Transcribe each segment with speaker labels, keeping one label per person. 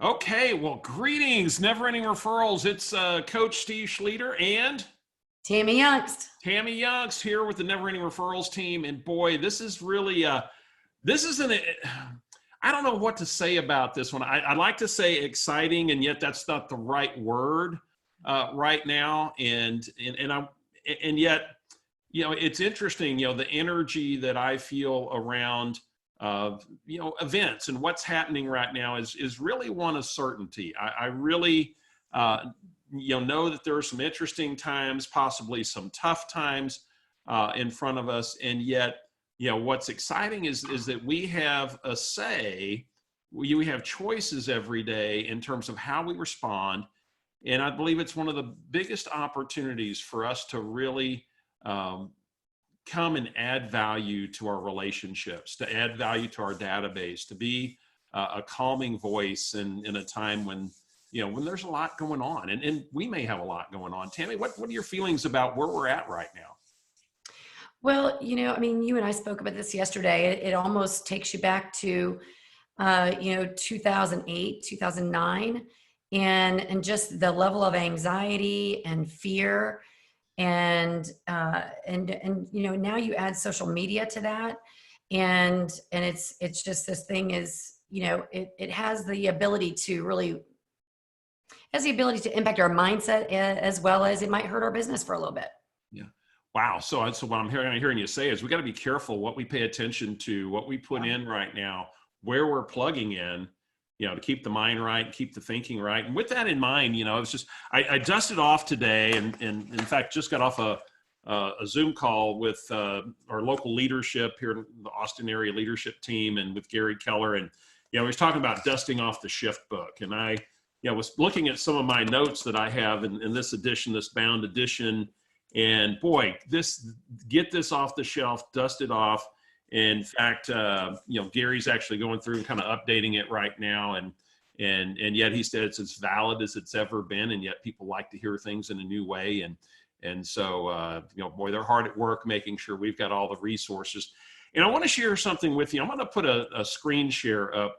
Speaker 1: Okay, well, greetings, Never Ending Referrals. It's Coach Steve Schlueter and
Speaker 2: Tammi Youngst.
Speaker 1: Tammi Youngst here with the Never Ending Referrals team. And boy, this is really, this isn't, I don't know what to say about this one. I like to say exciting, and yet that's not the right word right now. And yet, it's interesting, the energy that I feel around events and what's happening right now is really one of certainty. I really know that there are some interesting times, possibly some tough times in front of us, and yet what's exciting is that we have a say. We have choices every day in terms of how we respond, and I believe it's one of the biggest opportunities for us to really come and add value to our relationships, to add value to our database, to be a calming voice in a time when there's a lot going on, and we may have a lot going on. Tammi, what are your feelings about where we're at right now?
Speaker 2: Well, you and I spoke about this yesterday. It almost takes you back to, 2008, 2009, and just the level of anxiety and fear. And now you add social media to that. And it's just, this thing is, it has the ability to really, has the ability to impact our mindset as well as it might hurt our business for a little bit.
Speaker 1: Yeah. Wow. So what I'm hearing you say is we got to be careful what we pay attention to, what we put in right now, where we're plugging in, to keep the mind right, keep the thinking right. And with that in mind, I dusted off today, and in fact just got off a Zoom call with our local leadership here in the Austin area leadership team, and with Gary Keller, and we was talking about dusting off the shift book, and I was looking at some of my notes that I have in this edition, this bound edition. And boy, get this off the shelf, dust it off. In fact, Gary's actually going through and kind of updating it right now, and yet he said it's as valid as it's ever been, and yet people like to hear things in a new way, and so boy, they're hard at work making sure we've got all the resources. And I want to share something with you. I'm going to put a screen share up.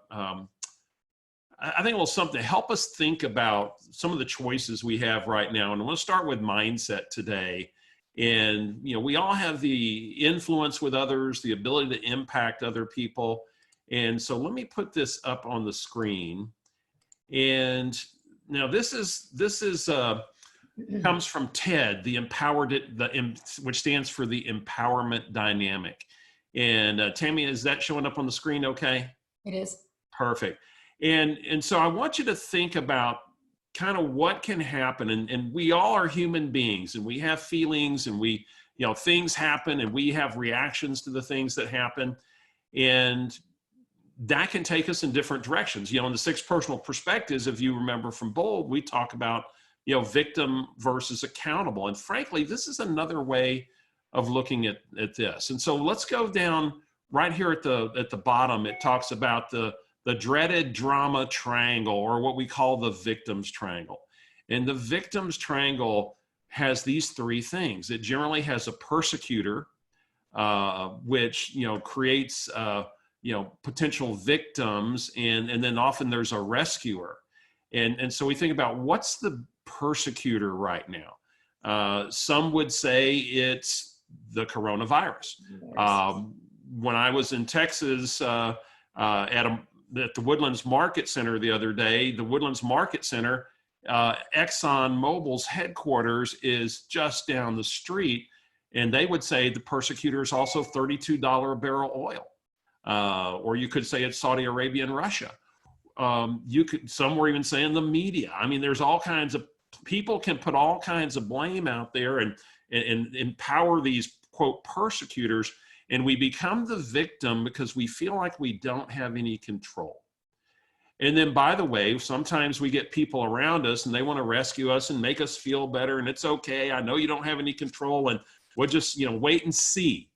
Speaker 1: I think it will something to help us think about some of the choices we have right now. And I want to start with mindset today. And, we all have the influence with others, the ability to impact other people. And so let me put this up on the screen. And now this comes from TED, which stands for the empowerment dynamic. And Tammi, is that showing up on the screen okay?
Speaker 2: It is.
Speaker 1: Perfect. And so I want you to think about kind of what can happen. And we all are human beings, and we have feelings, and things happen, and we have reactions to the things that happen. And that can take us in different directions. In the 6 personal perspectives, if you remember from Bold, we talk about, victim versus accountable. And frankly, this is another way of looking at this. And so let's go down right here at the bottom. It talks about the dreaded drama triangle, or what we call the victim's triangle. And the victim's triangle has these 3 things. It generally has a persecutor, which, creates, potential victims. And then often there's a rescuer. And so we think about, what's the persecutor right now? Some would say it's the coronavirus. When I was in Texas at the Woodlands Market Center the other day, the Woodlands Market Center, Exxon Mobil's headquarters is just down the street, and they would say the persecutor is also $32 a barrel oil, or you could say it's Saudi Arabia and Russia. Some were even saying the media. I mean, there's all kinds of people can put all kinds of blame out there and empower these quote persecutors. And we become the victim because we feel like we don't have any control. And then, by the way, sometimes we get people around us and they want to rescue us and make us feel better. And it's okay. I know you don't have any control, and we'll just, wait and see,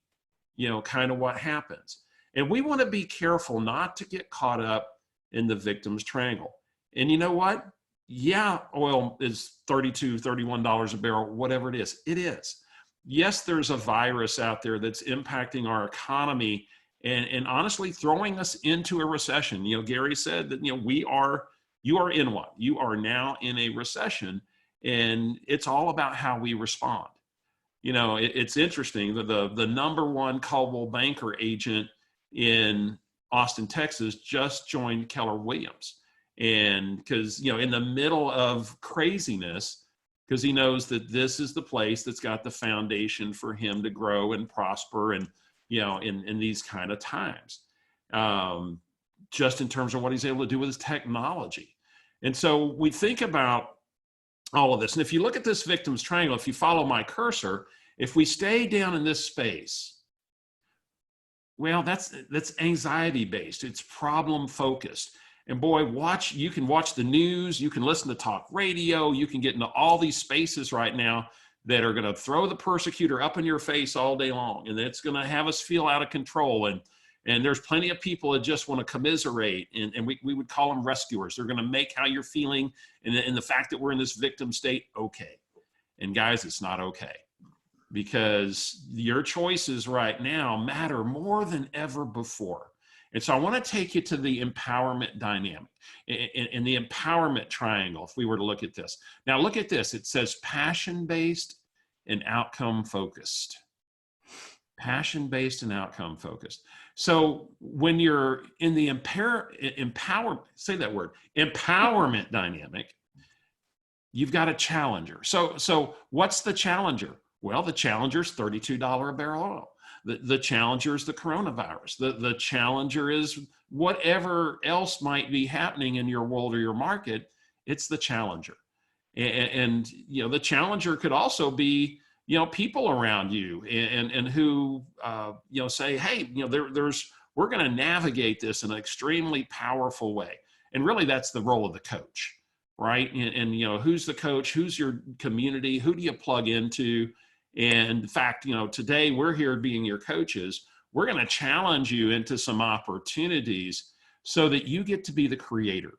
Speaker 1: kind of what happens. And we want to be careful not to get caught up in the victim's triangle. And you know what? Yeah, oil is $32, $31 a barrel, whatever it is. It is. Yes, there's a virus out there that's impacting our economy and honestly throwing us into a recession. Gary said that, we are You are in one. You are now in a recession, and it's all about how we respond. It's interesting that the number one Coldwell Banker agent in Austin, Texas, just joined Keller Williams. And because, in the middle of craziness, because he knows that this is the place that's got the foundation for him to grow and prosper and, in these kind of times, just in terms of what he's able to do with his technology. And so we think about all of this. And if you look at this victim's triangle, if you follow my cursor, if we stay down in this space, well, that's anxiety based. It's problem focused. And boy, you can watch the news, you can listen to talk radio, you can get into all these spaces right now that are going to throw the persecutor up in your face all day long. And it's going to have us feel out of control. And there's plenty of people that just want to commiserate, and we would call them rescuers. They're going to make how you're feeling and the fact that we're in this victim state okay. And guys, it's not okay, because your choices right now matter more than ever before. And so I want to take you to the empowerment dynamic and the empowerment triangle, if we were to look at this. Now look at this. It says passion-based and outcome-focused. Passion-based and outcome-focused. So when you're in the empowerment dynamic, you've got a challenger. So what's the challenger? Well, the challenger's $32 a barrel oil. The challenger is the coronavirus. The challenger is whatever else might be happening in your world or your market. It's the challenger. And the challenger could also be, people around you and who, say, hey, we're going to navigate this in an extremely powerful way. And really that's the role of the coach, right? And who's the coach? Who's your community? Who do you plug into? And in fact, today we're here being your coaches. We're going to challenge you into some opportunities so that you get to be the creator.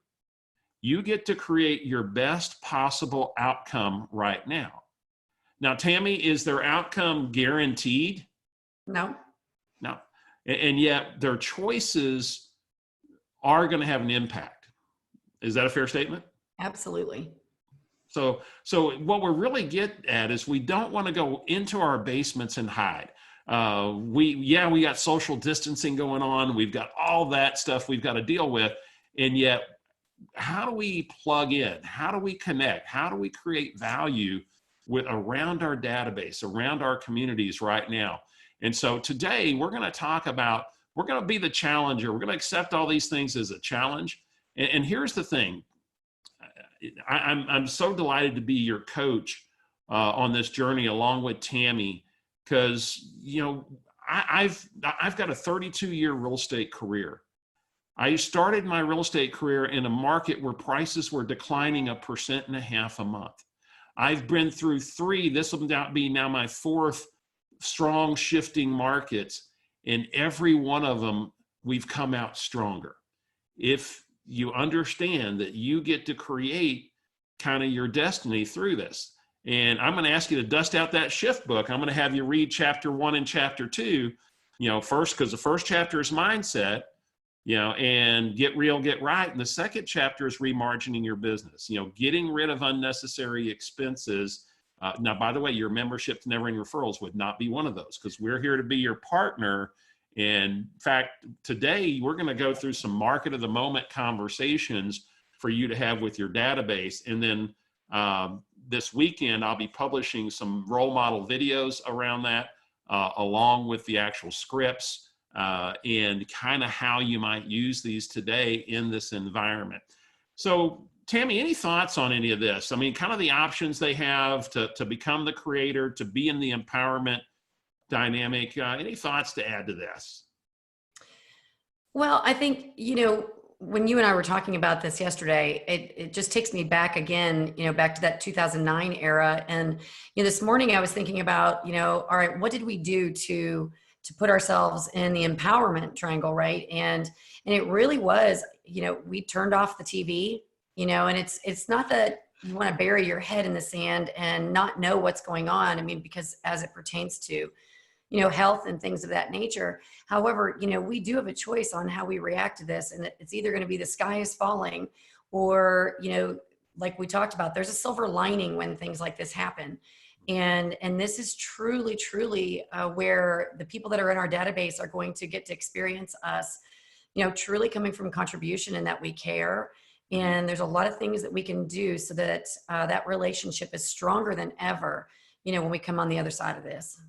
Speaker 1: You get to create your best possible outcome right now. Now, Tammi, is their outcome guaranteed?
Speaker 2: No.
Speaker 1: No. And yet their choices are going to have an impact. Is that a fair statement?
Speaker 2: Absolutely.
Speaker 1: So what we're really getting at is we don't want to go into our basements and hide. We got social distancing going on. We've got all that stuff we've got to deal with. And yet, how do we plug in? How do we connect? How do we create value around our database, around our communities right now? And so today we're going to talk about, we're going to be the challenger. We're going to accept all these things as a challenge. And here's the thing. I'm so delighted to be your coach on this journey along with Tammi, because I've got a 32-year real estate career. I started my real estate career in a market where prices were declining 1.5% a month. I've been through three. This will be now my fourth strong shifting markets, and every one of them we've come out stronger. If you understand that you get to create kind of your destiny through this. And I'm going to ask you to dust out that shift book. I'm going to have you read chapter 1 and chapter 2, first, because the first chapter is mindset, and get real, get right. And the second chapter is remargining your business, getting rid of unnecessary expenses. Now, by the way, your membership to Never Ending Referrals would not be one of those, because we're here to be your partner. And in fact, today we're going to go through some market of the moment conversations for you to have with your database. And then this weekend, I'll be publishing some role model videos around that, along with the actual scripts and kind of how you might use these today in this environment. So Tammi, any thoughts on any of this? I mean, kind of the options they have to become the creator, to be in the empowerment dynamic. Any thoughts to add to this?
Speaker 2: Well, I think, when you and I were talking about this yesterday, it just takes me back again, back to that 2009 era. And, this morning I was thinking about, all right, what did we do to put ourselves in the empowerment triangle, right? And it really was, we turned off the TV, and it's not that you want to bury your head in the sand and not know what's going on. I mean, because as it pertains to, health and things of that nature. However, we do have a choice on how we react to this. And it's either going to be the sky is falling, or, you know, like we talked about, there's a silver lining when things like this happen. And this is truly, truly where the people that are in our database are going to get to experience us, you know, truly coming from contribution and that we care. And there's a lot of things that we can do so that that relationship is stronger than ever, you know, when we come on the other side of this.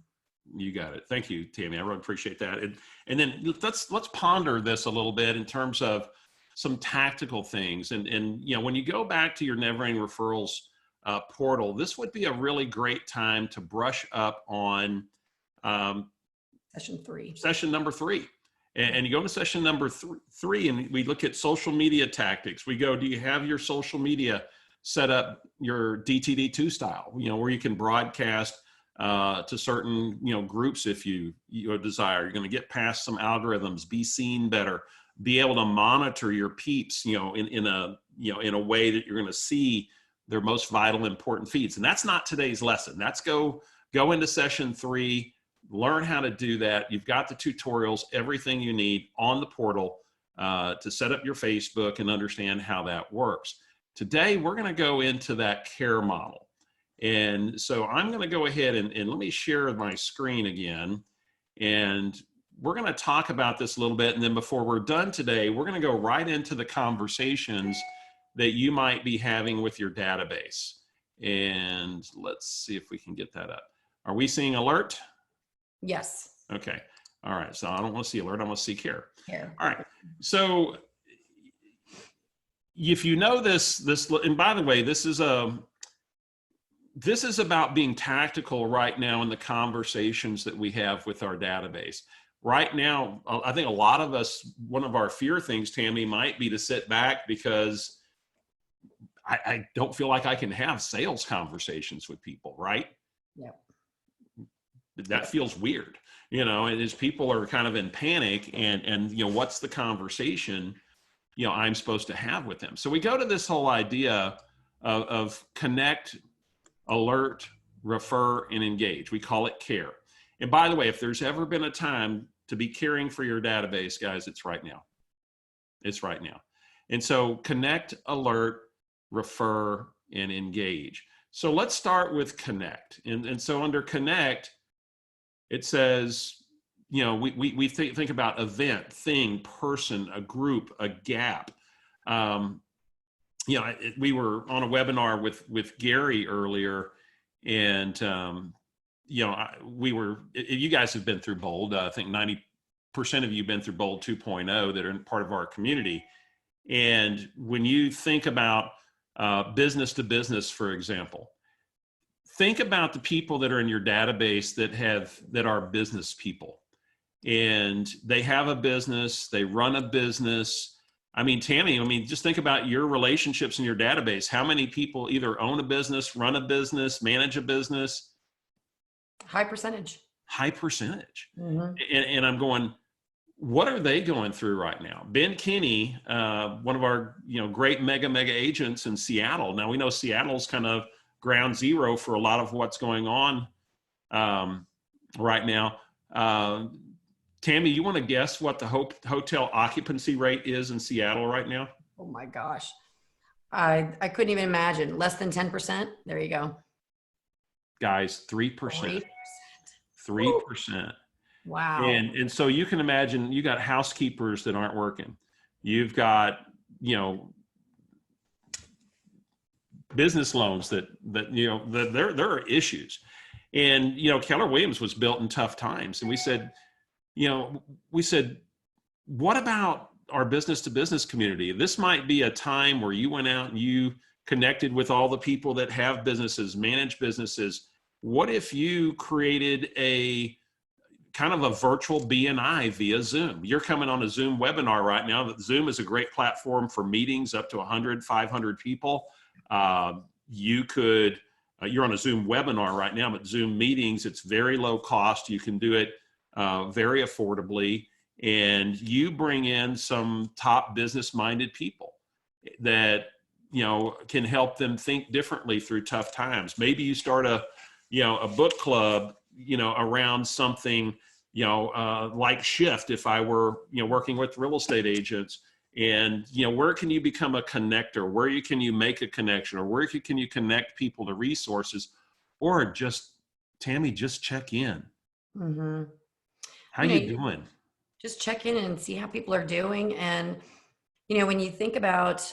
Speaker 1: You got it. Thank you, Tammy. I really appreciate that. And then let's ponder this a little bit in terms of some tactical things. And you know, when you go back to your Never Ending Referrals portal, this would be a really great time to brush up on session number 3. And you go to session number 3, and we look at social media tactics. We go, do you have your social media set up, your DTD2 style, you know, where you can broadcast to certain, you know, groups if you desire. You're going to get past some algorithms, be seen better, be able to monitor your peeps, you know, in a way that you're going to see their most vital, important feeds. And that's not today's lesson. That's go into session 3. Learn how to do that. You've got the tutorials, everything you need on the portal to set up your Facebook and understand how that works. Today, we're going to go into that C.A.R.E model. And so I'm going to go ahead and let me share my screen again. And we're going to talk about this a little bit. And then before we're done today, we're going to go right into the conversations that you might be having with your database. And let's see if we can get that up. Are we seeing alert?
Speaker 2: Yes.
Speaker 1: Okay. All right. So I don't want to see alert. I want to see C.A.R.E.
Speaker 2: Here.
Speaker 1: All right. So if you know this, and by the way, this is about being tactical right now in the conversations that we have with our database. Right now, I think a lot of us, one of our fear things, Tammy, might be to sit back because I don't feel like I can have sales conversations with people, right?
Speaker 2: Yeah.
Speaker 1: That feels weird, you know, and as people are kind of in panic and, you know, what's the conversation, you know, I'm supposed to have with them. So we go to this whole idea of connect, alert, refer, and engage. We call it C.A.R.E. And by the way, if there's ever been a time to be caring for your database, guys, it's right now. It's right now. And so connect, alert, refer, and engage. So let's start with connect. And so under connect, it says, you know, we think about event, thing, person, a group, a gap. You know, we were on a webinar with Gary earlier, and you know, you guys have been through Bold. I think 90% of you have been through Bold 2.0 that are part of our community. And when you think about business to business, for example, think about the people that are in your database that are business people, and they have a business, they run a business. I mean, Tammy, just think about your relationships in your database. How many people either own a business, run a business, manage a business?
Speaker 2: High percentage.
Speaker 1: High percentage.
Speaker 2: Mm-hmm.
Speaker 1: And I'm going, what are they going through right now? Ben Kinney, one of our, you know, great mega agents in Seattle. Now we know Seattle's kind of ground zero for a lot of what's going on right now. Tammy, you want to guess what the hotel occupancy rate is in Seattle right now?
Speaker 2: Oh my gosh. I couldn't even imagine. Less than 10%. There you go.
Speaker 1: Guys, 3%. 3%.
Speaker 2: Wow.
Speaker 1: And so you can imagine you got housekeepers that aren't working. You've got, you know, business loans that you know, there are issues. And, you know, Keller Williams was built in tough times. And we said, what about our business to business community? This might be a time where you went out and you connected with all the people that have businesses, manage businesses. What if you created a kind of a virtual BNI via Zoom? You're coming on a Zoom webinar right now. Zoom is a great platform for meetings up to 100, 500 people. You're on a Zoom webinar right now, but Zoom meetings, it's very low cost. You can do it very affordably, and you bring in some top business-minded people that, you know, can help them think differently through tough times. Maybe you start a book club, you know, around something, you know, like Shift. If I were, you know, working with real estate agents, And, you know, where can you become a connector? Where can you make a connection, or where can you connect people to resources, or just, Tammi, just check in.
Speaker 2: Hmm.
Speaker 1: How
Speaker 2: You know,
Speaker 1: you
Speaker 2: you
Speaker 1: doing?
Speaker 2: just check in and see how people are doing. And, you know, when you think about,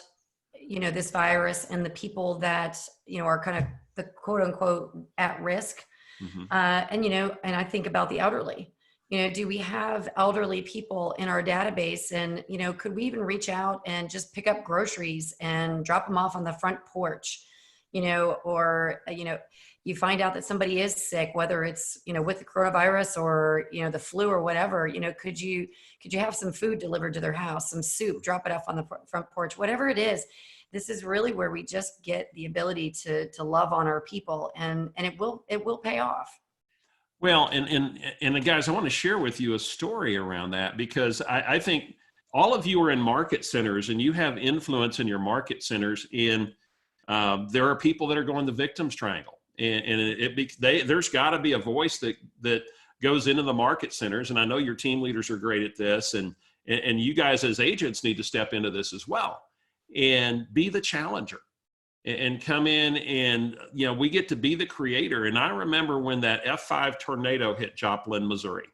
Speaker 2: you know, this virus and the people that, you know, are kind of the quote unquote at risk,
Speaker 1: Hmm.
Speaker 2: and, you know, and I think about the elderly. You know, do we have elderly people in our database? And, you know, could we even reach out and just pick up groceries and drop them off on the front porch? You know, or, you know, you find out that somebody is sick, whether it's, you know, with the coronavirus or, you know, the flu or whatever, you know, could you have some food delivered to their house, some soup, drop it off on the front porch, whatever it is. This is really where we just get the ability to love on our people, and it will pay off.
Speaker 1: Well, and guys, I want to share with you a story around that, because I think all of you are in market centers and you have influence in your market centers. And there are people that are going the victim's triangle, and there's got to be a voice that goes into the market centers. And I know your team leaders are great at this, and you guys as agents need to step into this as well and be the challenger and come in. And, you know, we get to be the creator. And I remember when that F5 tornado hit Joplin, Missouri.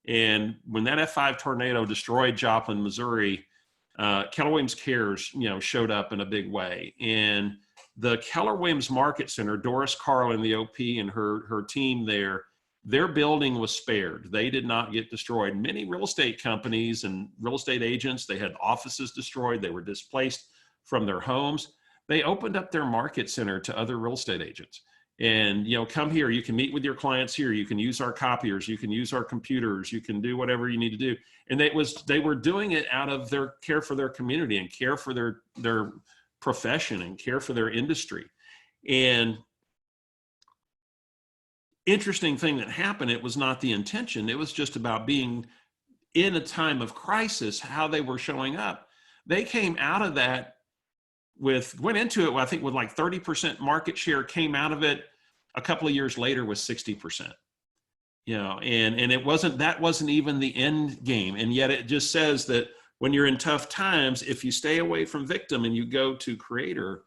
Speaker 1: And when that F5 tornado destroyed Joplin, Missouri, Keller Williams C.A.R.E, you know, showed up in a big way. And the Keller Williams Market Center, Doris Carlin, the OP, and her team there, their building was spared. They did not get destroyed. Many real estate companies and real estate agents, they had offices destroyed. They were displaced from their homes. They opened up their market center to other real estate agents. And, you know, come here, you can meet with your clients here, you can use our copiers, you can use our computers, you can do whatever you need to do. And they were doing it out of their care for their community and care for their profession and care for their industry. And interesting thing that happened, it was not the intention, it was just about being in a time of crisis, how they were showing up. They came out of that went into it, I think, with like 30% market share, came out of it a couple of years later with 60%. You know, and that wasn't even the end game. And yet it just says that when you're in tough times, if you stay away from victim and you go to creator,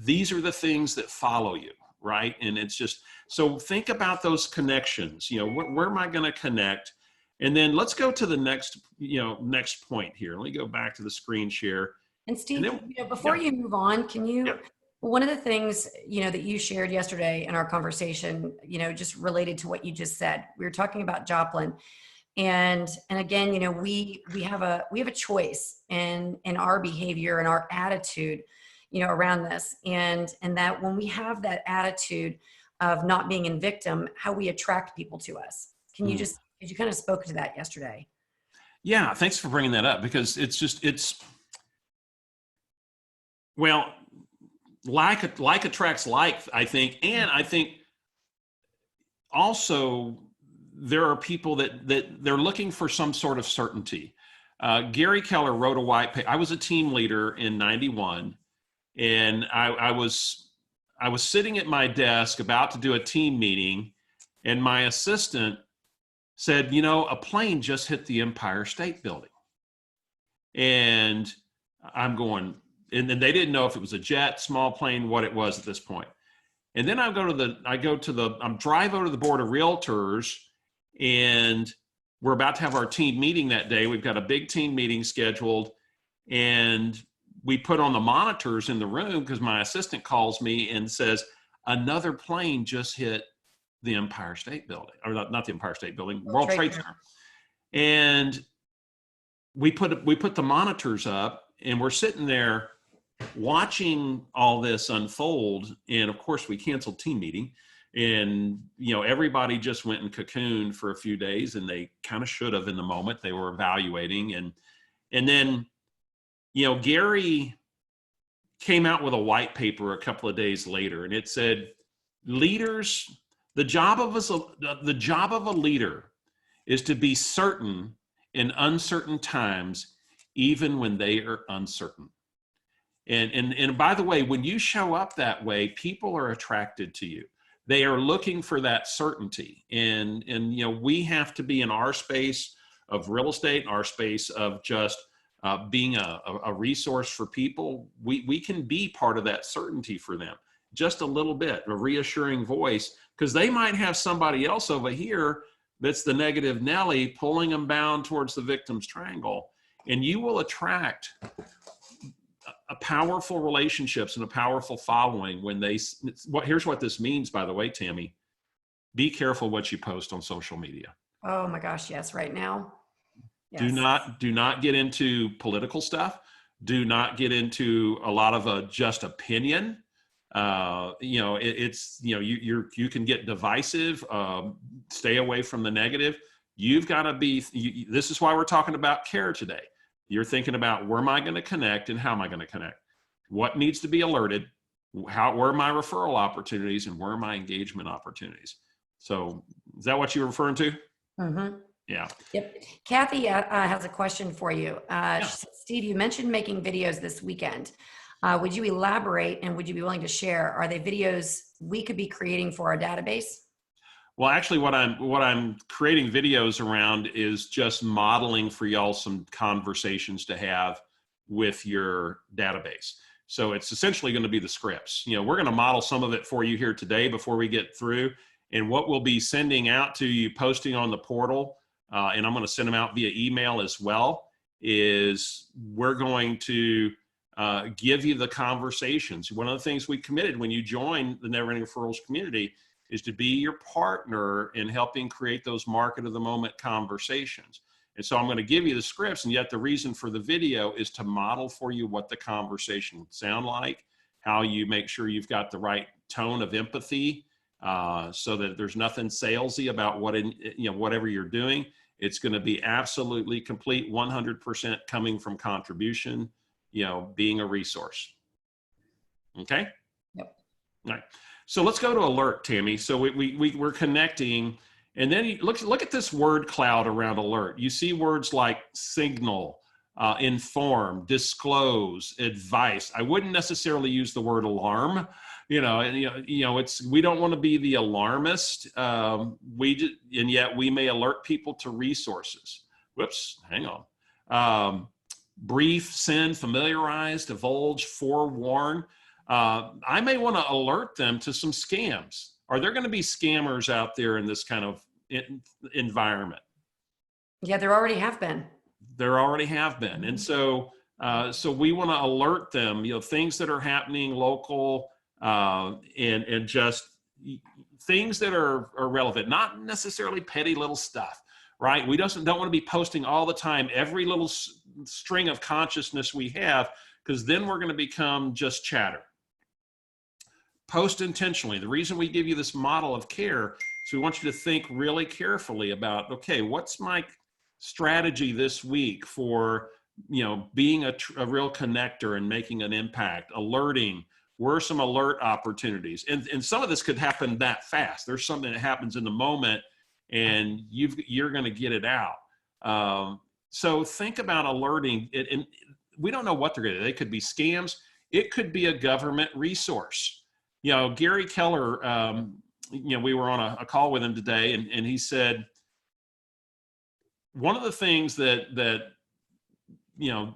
Speaker 1: these are the things that follow you, right? And it's just, so think about those connections. You know, where am I going to connect? And then let's go to the next point here. Let me go back to the screen share.
Speaker 2: And
Speaker 1: And
Speaker 2: Steve,
Speaker 1: then,
Speaker 2: you know, before
Speaker 1: yeah,
Speaker 2: you move on, can
Speaker 1: yeah.
Speaker 2: you, one of the things, you know, that you shared yesterday in our conversation, you know, just related to what you just said, we were talking about Joplin. And again, you know, we have a choice in our behavior and our attitude, you know, around this. And that when we have that attitude of not being in victim, how we attract people to us. Can you
Speaker 1: Mm.
Speaker 2: just, because you kind of spoke to that yesterday.
Speaker 1: Yeah, thanks for bringing that up, because it's well, like attracts like, I think. And I think also there are people that they're looking for some sort of certainty. Gary Keller wrote a white paper. I was a team leader in '91, and I was sitting at my desk about to do a team meeting, and my assistant said, you know, a plane just hit the Empire State Building. And I'm going, and then they didn't know if it was a jet, small plane, what it was at this point. And then I drive over to the board of realtors, and we're about to have our team meeting that day. We've got a big team meeting scheduled, and we put on the monitors in the room because my assistant calls me and says, another plane just hit the Empire State Building, or not the Empire State Building, World Trade Center. And we put the monitors up, and we're sitting there watching all this unfold. And of course we canceled team meeting, and, you know, everybody just went in cocoon for a few days, and they kind of should have in the moment. They were evaluating. And then, you know, Gary came out with a white paper a couple of days later, and it said, leaders, the job of a leader is to be certain in uncertain times, even when they are uncertain. And by the way, when you show up that way, people are attracted to you. They are looking for that certainty. And you know, we have to be in our space of real estate, our space of just being a resource for people, we can be part of that certainty for them. Just a little bit, a reassuring voice, because they might have somebody else over here that's the negative Nelly pulling them bound towards the victim's triangle. And you will attract a powerful relationships and a powerful following when here's what this means, by the way, Tammy. Be careful what you post on social media.
Speaker 2: Oh my gosh, yes, right now.
Speaker 1: Do
Speaker 2: Yes.
Speaker 1: not get into political stuff. Do not get into a lot of just opinion. You can get divisive. Stay away from the negative. You've got to be. This is why we're talking about C.A.R.E today. You're thinking about, where am I going to connect and how am I going to connect? What needs to be alerted? Where are my referral opportunities and where are my engagement opportunities? So is that what you were referring to?
Speaker 2: Mm-hmm.
Speaker 1: Yeah.
Speaker 2: Yep. Kathy has a question for you.
Speaker 1: Yeah.
Speaker 2: She said, Steve, you mentioned making videos this weekend. Would you elaborate and would you be willing to share? Are they videos we could be creating for our database?
Speaker 1: Well, actually, what I'm creating videos around is just modeling for y'all some conversations to have with your database. So it's essentially going to be the scripts. We're going to model some of it for you here today before we get through. And what we'll be sending out to you, posting on the portal, and I'm going to send them out via email as well, is we're going to give you the conversations. One of the things we committed when you join the Never Ending Referrals community is to be your partner in helping create those market of the moment conversations. And so I'm going to give you the scripts, and yet the reason for the video is to model for you what the conversation would sound like, how you make sure you've got the right tone of empathy, so that there's nothing salesy about whatever you're doing. It's going to be absolutely complete, 100% coming from contribution, being a resource. Okay.
Speaker 2: Yep.
Speaker 1: All right. So let's go to alert, Tammy. So we're connecting, and then you look at this word cloud around alert. You see words like signal, inform, disclose, advice. I wouldn't necessarily use the word alarm. We don't want to be the alarmist. And yet we may alert people to resources. Whoops, hang on. Brief, send, familiarize, divulge, forewarn. I may want to alert them to some scams. Are there going to be scammers out there in this kind of environment?
Speaker 2: Yeah, there already have been.
Speaker 1: There already have been. And so we want to alert them, things that are happening local, and just things that are relevant, not necessarily petty little stuff, right? We don't want to be posting all the time, every little string of consciousness we have, because then we're going to become just chatter. Post intentionally. The reason we give you this model of C.A.R.E is we want you to think really carefully about, okay, what's my strategy this week for, being a real connector and making an impact, alerting. Where are some alert opportunities? And some of this could happen that fast. There's something that happens in the moment and you're going to get it out. So think about alerting it. And we don't know what they're going to do. They could be scams. It could be a government resource. Gary Keller, we were on a call with him today, and he said, one of the things that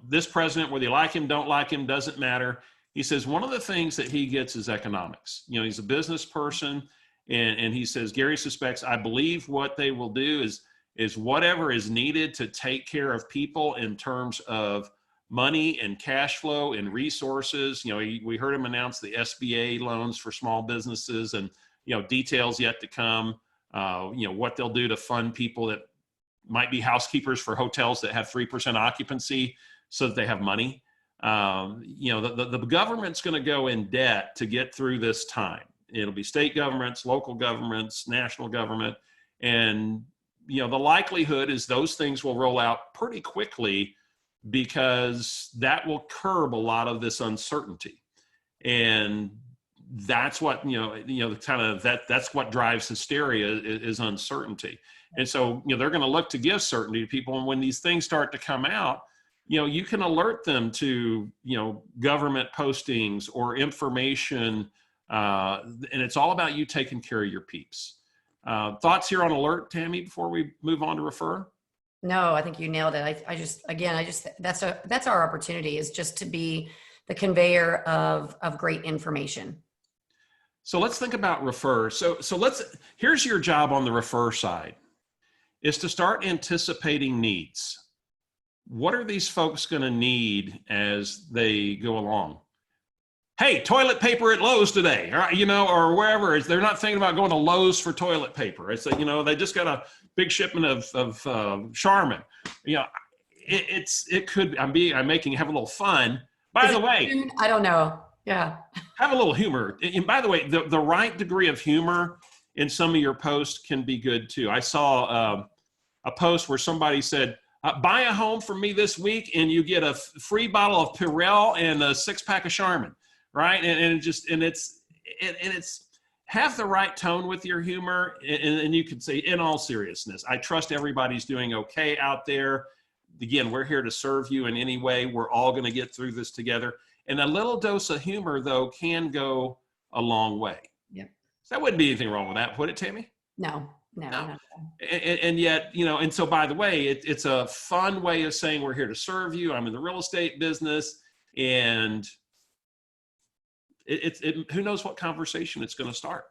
Speaker 1: this president, whether you like him, don't like him, doesn't matter. He says, one of the things that he gets is economics. He's a business person, and he says, Gary suspects, I believe what they will do is whatever is needed to take care of people in terms of money and cash flow and resources. We heard him announce the SBA loans for small businesses, and, details yet to come, what they'll do to fund people that might be housekeepers for hotels that have 3% occupancy so that they have money. The government's going to go in debt to get through this time. It'll be state governments, local governments, national government. And, the likelihood is those things will roll out pretty quickly, because that will curb a lot of this uncertainty. And that's what, that's what drives hysteria is uncertainty. And so, they're going to look to give certainty to people. And when these things start to come out, you can alert them to, government postings or information. And it's all about you taking care of your peeps. Thoughts here on alert, Tammy, before we move on to refer?
Speaker 2: No, I think you nailed it. That's our opportunity, is just to be the conveyor of great information.
Speaker 1: So let's think about refer. Here's your job on the refer side, is to start anticipating needs. What are these folks going to need as they go along? Hey, toilet paper at Lowe's today, or wherever. They're not thinking about going to Lowe's for toilet paper. It's they just got a big shipment of Charmin. It could. I'm have a little fun. By the way,
Speaker 2: I don't know. Yeah.
Speaker 1: Have a little humor. And by the way, the right degree of humor in some of your posts can be good too. I saw a post where somebody said, buy a home from me this week and you get a free bottle of Purell and a 6-pack of Charmin, right? It's have the right tone with your humor. And you could say, in all seriousness, I trust everybody's doing okay out there. Again, we're here to serve you in any way. We're all going to get through this together. And a little dose of humor, though, can go a long way.
Speaker 2: Yep.
Speaker 1: So that wouldn't be anything wrong with that, would it, Tammi?
Speaker 2: No.
Speaker 1: And yet, and so by the way, it's a fun way of saying we're here to serve you. I'm in the real estate business, and who knows what conversation it's going to start,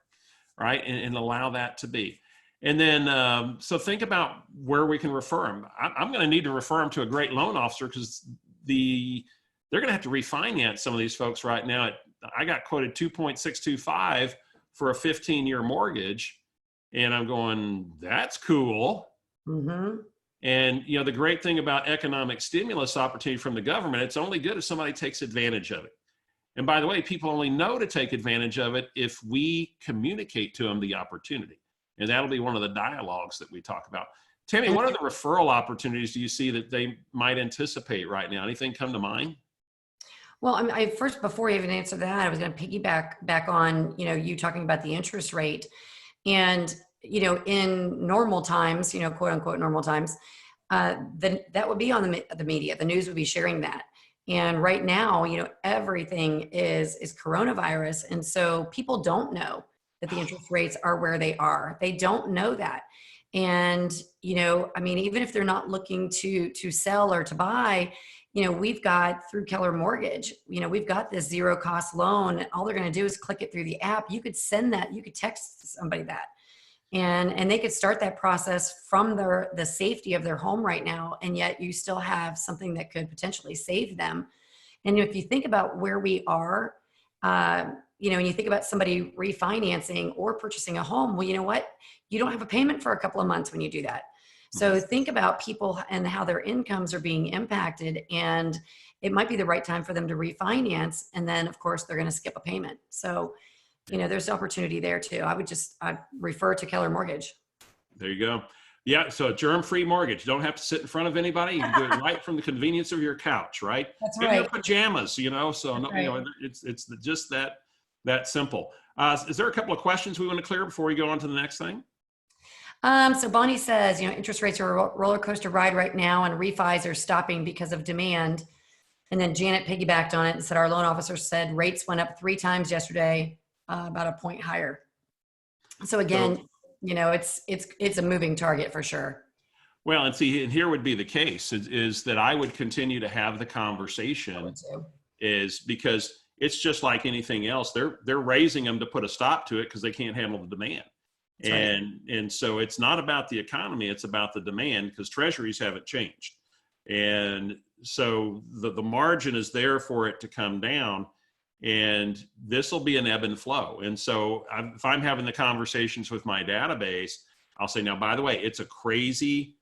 Speaker 1: right? And allow that to be. And then, so think about where we can refer them. I'm going to need to refer them to a great loan officer, because they're going to have to refinance some of these folks right now. I got quoted 2.625 for a 15-year mortgage. And I'm going, that's cool.
Speaker 2: Mm-hmm.
Speaker 1: And, the great thing about economic stimulus opportunity from the government, it's only good if somebody takes advantage of it. And by the way, people only know to take advantage of it if we communicate to them the opportunity. And that'll be one of the dialogues that we talk about. Tammi, what are the referral opportunities do you see that they might anticipate right now? Anything come to mind?
Speaker 2: Well, first, before you even answer that, I was going to piggyback back on, you talking about the interest rate. And, in normal times, quote unquote normal times, that would be on the media. The news would be sharing that. And right now, everything is coronavirus. And so people don't know that the interest rates are where they are. They don't know that. And, even if they're not looking to sell or to buy, we've got through Keller Mortgage, we've got this 0-cost loan. All they're going to do is click it through the app. You could send that, you could text somebody that, and they could start that process from the safety of their home right now. And yet you still have something that could potentially save them. And if you think about where we are, and you think about somebody refinancing or purchasing a home, well, you know what? You don't have a payment for a couple of months when you do that. So think about people and how their incomes are being impacted, and it might be the right time for them to refinance. And then of course they're going to skip a payment. So, there's opportunity there too. I'd refer to Keller Mortgage.
Speaker 1: There you go. Yeah. So a germ-free mortgage. You don't have to sit in front of anybody. You can do it right from the convenience of your couch, right?
Speaker 2: That's
Speaker 1: in
Speaker 2: right.
Speaker 1: your pajamas, so
Speaker 2: That's right.
Speaker 1: it's just that simple. Is there a couple of questions we want to clear before we go on to the next thing?
Speaker 2: So Bonnie says, interest rates are a roller coaster ride right now, and refis are stopping because of demand. And then Janet piggybacked on it and said, our loan officer said rates went up 3 times yesterday, about a point higher. So again, it's a moving target for sure.
Speaker 1: Well, and here would be the case is that I would continue to have the conversation, is because it's just like anything else. They're raising them to put a stop to it because they can't handle the demand. And so it's not about the economy, it's about the demand, because treasuries haven't changed. And so the margin is there for it to come down, and this will be an ebb and flow. And so if I'm having the conversations with my database, I'll say, now, by the way, it's a crazy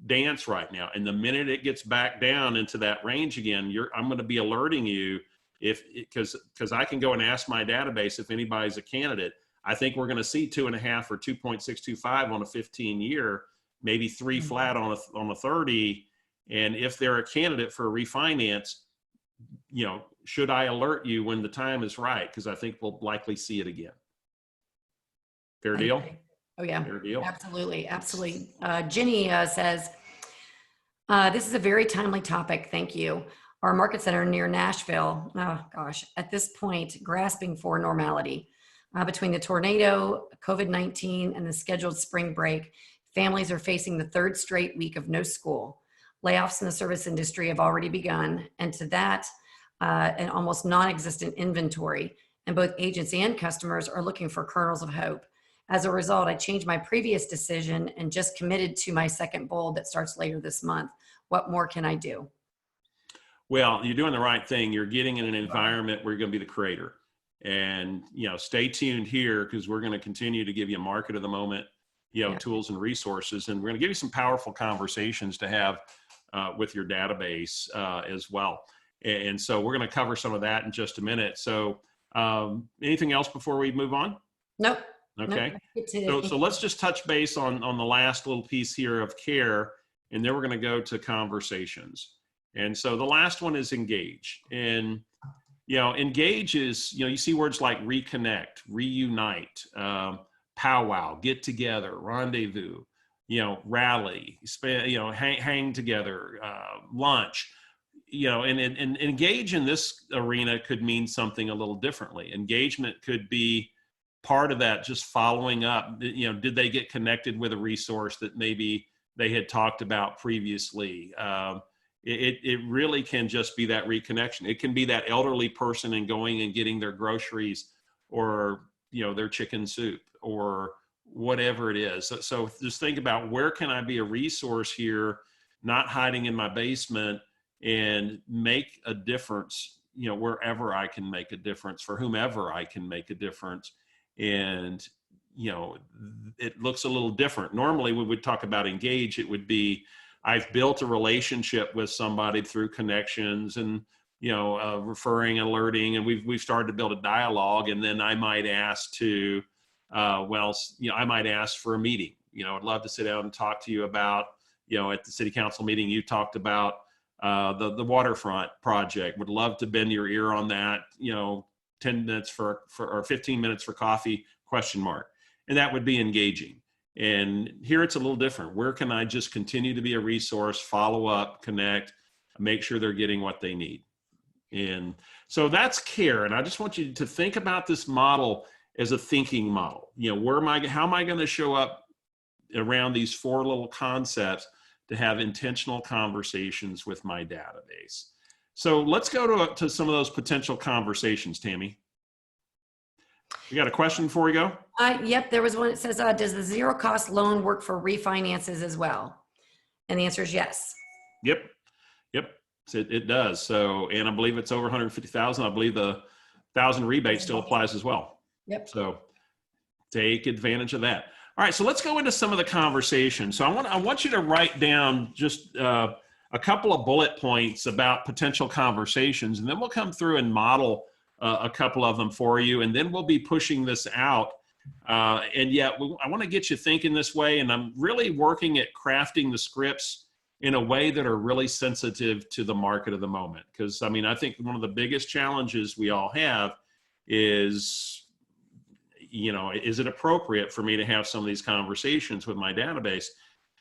Speaker 1: dance right now. And the minute it gets back down into that range again, I'm going to be alerting you because I can go and ask my database if anybody's a candidate. I think we're going to see 2.5 or 2.625 on a 15-year, maybe 3 flat on a 30. And if they're a candidate for a refinance, should I alert you when the time is right? Because I think we'll likely see it again. Fair deal?
Speaker 2: Okay. Oh yeah,
Speaker 1: fair deal.
Speaker 2: Absolutely. Ginny says, this is a very timely topic. Thank you. Our market center near Nashville, oh gosh, at this point, grasping for normality. Between the tornado, COVID-19, and the scheduled spring break, Families are facing the third straight week of no school. Layoffs in the service industry have already begun, and to that, an almost non-existent inventory, and both agents and customers are looking for kernels of hope. As a result, I changed my previous decision and just committed to my second bold that starts later this month. What more can I do?
Speaker 1: Well, you're doing the right thing. You're getting in an environment where you're going to be the creator. And, stay tuned here because we're going to continue to give you a market of the moment, tools and resources. And we're going to give you some powerful conversations to have with your database as well. And so we're going to cover some of that in just a minute. So anything else before we move on?
Speaker 2: Nope.
Speaker 1: Okay.
Speaker 2: Nope.
Speaker 1: So let's just touch base on the last little piece here of care, and then we're going to go to conversations. And so the last one is engage. And, engage is, you see words like reconnect, reunite, powwow, get together, rendezvous, rally, hang together, lunch, and engage in this arena could mean something a little differently. Engagement could be part of that, just following up, did they get connected with a resource that maybe they had talked about previously? It really can just be that reconnection. It can be that elderly person and going and getting their groceries or, their chicken soup or whatever it is. So just think about, where can I be a resource here, not hiding in my basement, and make a difference, wherever I can make a difference for whomever I can make a difference. And, it looks a little different. Normally when we talk about engage, it would be, I've built a relationship with somebody through connections and, referring, alerting, and we've started to build a dialogue. And then I might ask to, I might ask for a meeting. I'd love to sit down and talk to you about, at the city council meeting, you talked about the waterfront project. Would love to bend your ear on that, 10 minutes or 15 minutes for coffee, ? And that would be engaging. And here it's a little different. Where can I just continue to be a resource, follow up, connect, make sure they're getting what they need? And so that's CARE. And I just want you to think about this model as a thinking model. How am I going to show up around these 4 little concepts to have intentional conversations with my database? So let's go to some of those potential conversations, Tammy. You got a question before we go?
Speaker 2: Yep, there was one that says, does the zero cost loan work for refinances as well? And the answer is yes.
Speaker 1: Yep. It does. So, and I believe it's over 150,000. I believe the 1,000 rebate still applies as well.
Speaker 2: Yep.
Speaker 1: So take advantage of that. All right. So let's go into some of the conversation. So I want you to write down just a couple of bullet points about potential conversations, and then we'll come through and model a couple of them for you, and then we'll be pushing this out. And yet I want to get you thinking this way, and I'm really working at crafting the scripts in a way that are really sensitive to the market of the moment. Because, I think one of the biggest challenges we all have is, is it appropriate for me to have some of these conversations with my database?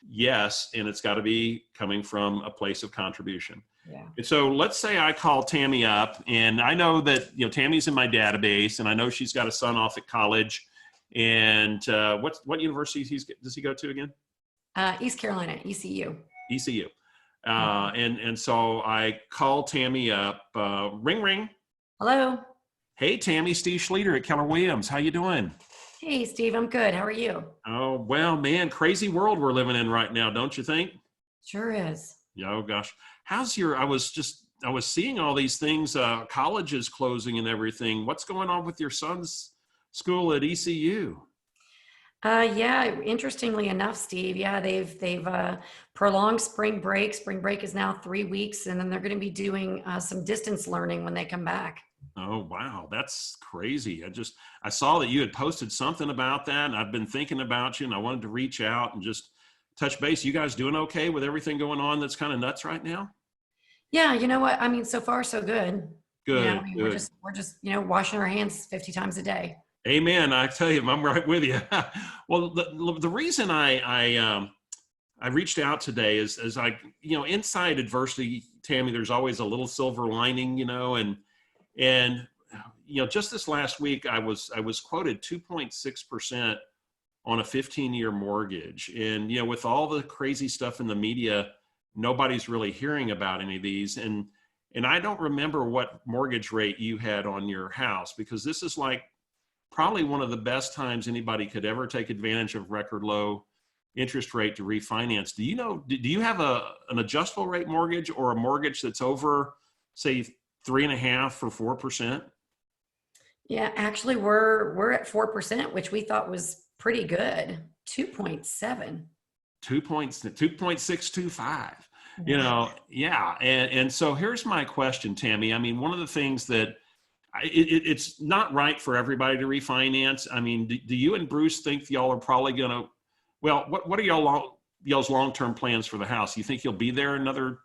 Speaker 1: Yes, and it's got to be coming from a place of contribution.
Speaker 2: Yeah.
Speaker 1: And so let's say I call Tammi up, and I know that, Tammy's in my database, and I know she's got a son off at college. And what university does he go to again?
Speaker 2: East Carolina, ECU.
Speaker 1: ECU. And so I call Tammi up. Ring, ring.
Speaker 2: Hello.
Speaker 1: Hey, Tammi, Steve Schlueter at Keller Williams. How you doing?
Speaker 2: Hey, Steve, I'm good. How are you?
Speaker 1: Oh, well, man, crazy world we're living in right now, don't you think?
Speaker 2: Sure is.
Speaker 1: Oh, gosh. I was seeing all these things, colleges closing and everything. What's going on with your son's school at ECU?
Speaker 2: Yeah, interestingly enough, Steve, they've prolonged spring break. Spring break is now 3 weeks, and then they're going to be doing some distance learning when they come back.
Speaker 1: Oh, wow. That's crazy. I saw that you had posted something about that, and I've been thinking about you, and I wanted to reach out and just touch base. You guys doing okay with everything going on that's kind of nuts right now?
Speaker 2: Yeah, you know what? So far so good.
Speaker 1: Good.
Speaker 2: We're just washing our hands 50 times a day.
Speaker 1: Amen. I tell you, I'm right with you. Well, the reason I reached out today is inside adversity, Tammi, there's always a little silver lining, and just this last week, I was quoted 2.6% on a 15-year mortgage. And, with all the crazy stuff in the media, nobody's really hearing about any of these. And I don't remember what mortgage rate you had on your house, because this is like probably one of the best times anybody could ever take advantage of record low interest rate to refinance. Do you have an adjustable rate mortgage, or a mortgage that's over, say, 3.5% or 4%?
Speaker 2: Yeah, actually we're at 4%, which we thought was pretty good. 2.7.
Speaker 1: 2.625.
Speaker 2: Wow.
Speaker 1: Yeah. And so here's my question, Tammi. I mean, one of the things that it's not right for everybody to refinance. I mean, do you and Bruce think y'all are probably going to, well, what are y'all's long-term plans for the house? You think you'll be there another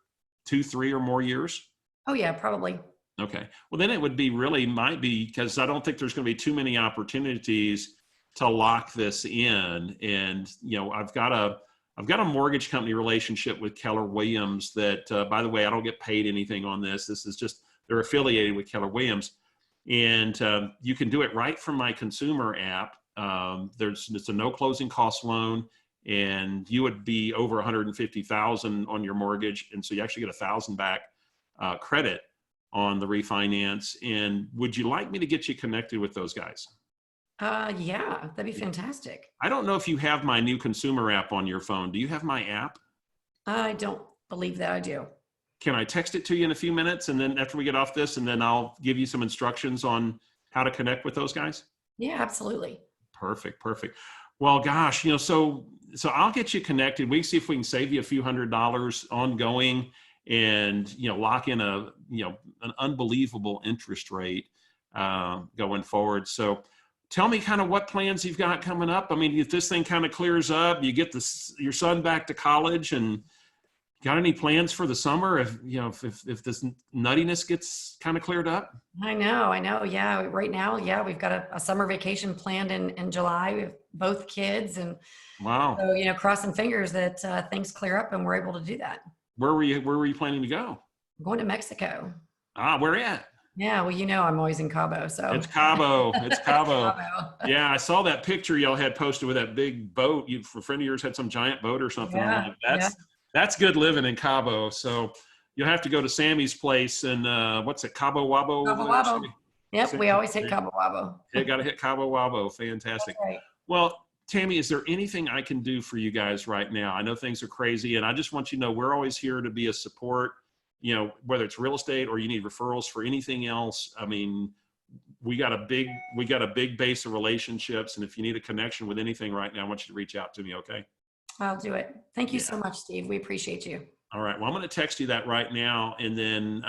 Speaker 1: 2, 3 or more years?
Speaker 2: Oh yeah, probably.
Speaker 1: Okay. Well, then it might be, because I don't think there's going to be too many opportunities to lock this in. And, I've got a mortgage company relationship with Keller Williams that, by the way, I don't get paid anything on this. This is just, they're affiliated with Keller Williams. And you can do it right from my consumer app. It's a no closing cost loan, and you would be over 150,000 on your mortgage. And so you actually get 1,000 back credit on the refinance. And would you like me to get you connected with those guys?
Speaker 2: Yeah, that'd be fantastic.
Speaker 1: I don't know if you have my new consumer app on your phone. Do you have my app?
Speaker 2: I don't believe that I do.
Speaker 1: Can I text it to you in a few minutes, and then after we get off this, and then I'll give you some instructions on how to connect with those guys?
Speaker 2: Yeah, absolutely.
Speaker 1: Perfect. Well, gosh, so I'll get you connected. We can see if we can save you a few $100s ongoing, and lock in an unbelievable interest rate going forward. So tell me kind of what plans you've got coming up. I mean, if this thing kind of clears up, you get your son back to college, and got any plans for the summer if this nuttiness gets kind of cleared up?
Speaker 2: I know. Yeah. Right now, yeah, we've got a summer vacation planned in July. We have both kids, and
Speaker 1: Wow.
Speaker 2: so, crossing fingers that things clear up and we're able to do that.
Speaker 1: Where were you planning to go?
Speaker 2: I'm going to Mexico.
Speaker 1: Where at?
Speaker 2: Yeah. Well, I'm always in Cabo. So
Speaker 1: It's Cabo. It's Cabo.
Speaker 2: Cabo.
Speaker 1: Yeah, I saw that picture y'all had posted with that big boat. A friend of yours had some giant boat or something.
Speaker 2: Yeah.
Speaker 1: That's good living in Cabo. So you'll have to go to Sammy's place, and what's it, Cabo Wabo?
Speaker 2: Cabo Wabo. Yep, we always hit Cabo Wabo.
Speaker 1: Yeah, got to hit Cabo Wabo. Fantastic.
Speaker 2: That's right.
Speaker 1: Well, Tammi, is there anything I can do for you guys right now? I know things are crazy, and I just want you to know we're always here to be a support, whether it's real estate or you need referrals for anything else. I mean, we got a big base of relationships, and if you need a connection with anything right now, I want you to reach out to me, okay?
Speaker 2: I'll do it. Thank you so much, Steve. We appreciate you.
Speaker 1: All right. Well, I'm going to text you that right now, and then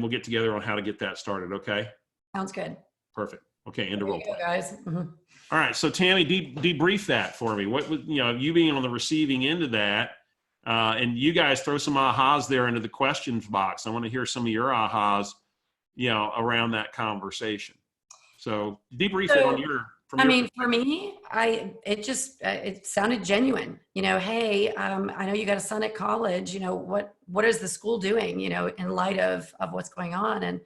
Speaker 1: we'll get together on how to get that started. Okay.
Speaker 2: Sounds good.
Speaker 1: Perfect. Okay. End of roll play.
Speaker 2: Guys. Mm-hmm.
Speaker 1: All right. So Tammi, debrief that for me. What was, you being on the receiving end of that, and you guys throw some ahas there into the questions box. I want to hear some of your ahas, around that conversation. So debrief it on your.
Speaker 2: For me, it sounded genuine. Hey, I know you got a son at college. What is the school doing? In light of what's going on, and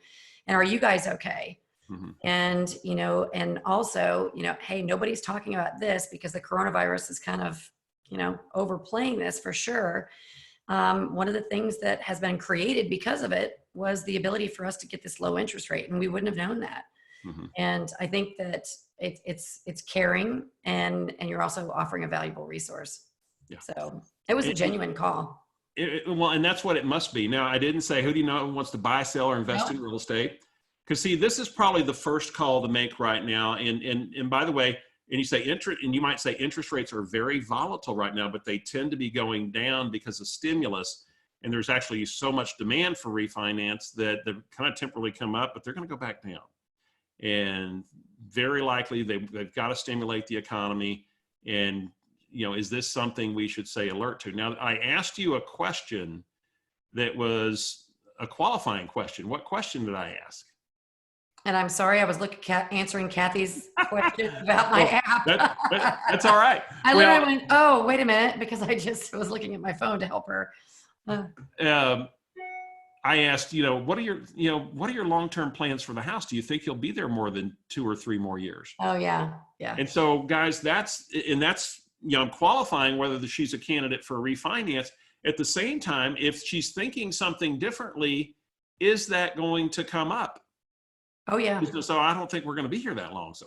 Speaker 2: are you guys okay? Mm-hmm. And and also, hey, nobody's talking about this because the coronavirus is kind of overplaying this for sure. One of the things that has been created because of it was the ability for us to get this low interest rate, and we wouldn't have known that. Mm-hmm. And I think that it's caring, and you're also offering a valuable resource. Yeah. So it was a genuine call.
Speaker 1: Well, and that's what it must be. Now, I didn't say, who do you know who wants to buy, sell, or invest in real estate? Because see, this is probably the first call to make right now. And by the way, you might say interest rates are very volatile right now, but they tend to be going down because of stimulus. And there's actually so much demand for refinance that they're kind of temporarily come up, but they're going to go back down. And very likely they've got to stimulate the economy. And, is this something we should say alert to? Now, I asked you a question that was a qualifying question. What question did I ask?
Speaker 2: And I'm sorry, I was answering Kathy's question about my app.
Speaker 1: That's all right.
Speaker 2: I literally went, oh, wait a minute, because I just was looking at my phone to help her.
Speaker 1: I asked, what are your long-term plans for the house? Do you think you'll be there more than 2 or 3 more years?
Speaker 2: Oh yeah. Yeah.
Speaker 1: And so guys, that's, I'm qualifying whether she's a candidate for a refinance. At the same time, if she's thinking something differently, is that going to come up?
Speaker 2: Oh yeah.
Speaker 1: So I don't think we're going to be here that long. So,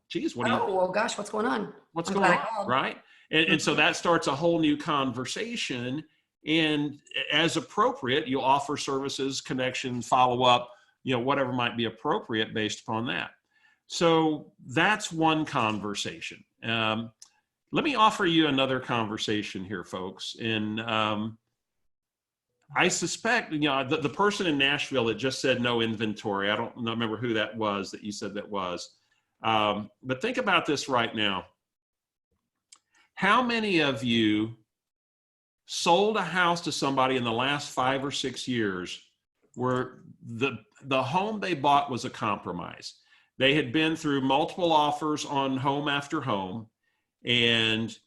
Speaker 1: geez,
Speaker 2: Oh, well, gosh, what's going on?
Speaker 1: what's
Speaker 2: I'm
Speaker 1: going
Speaker 2: glad I
Speaker 1: on?
Speaker 2: called.
Speaker 1: Right. And so that starts a whole new conversation. And as appropriate, you'll offer services, connection, follow up, whatever might be appropriate based upon that. So that's one conversation. Let me offer you another conversation here, folks. And I suspect, the person in Nashville that just said no inventory, I don't remember who that was that you said that was. But think about this right now. How many of you sold a house to somebody in the last 5 or 6 years where the home they bought was a compromise? They had been through multiple offers on home after home, and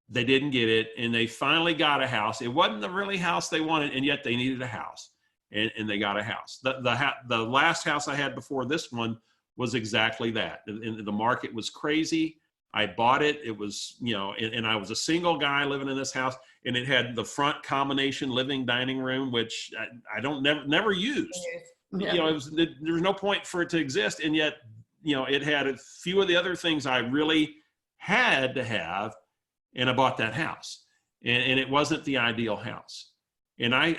Speaker 1: they didn't get it, and they finally got a house. It wasn't the really house they wanted, and yet they needed a house, and they got a house. The last house I had before this one was exactly that. And the market was crazy. I bought it. It was, and I was a single guy living in this house, and it had the front combination living dining room, which I don't never used.
Speaker 2: Yeah.
Speaker 1: There was no point for it to exist, and yet, it had a few of the other things I really had to have, and I bought that house, and it wasn't the ideal house. And I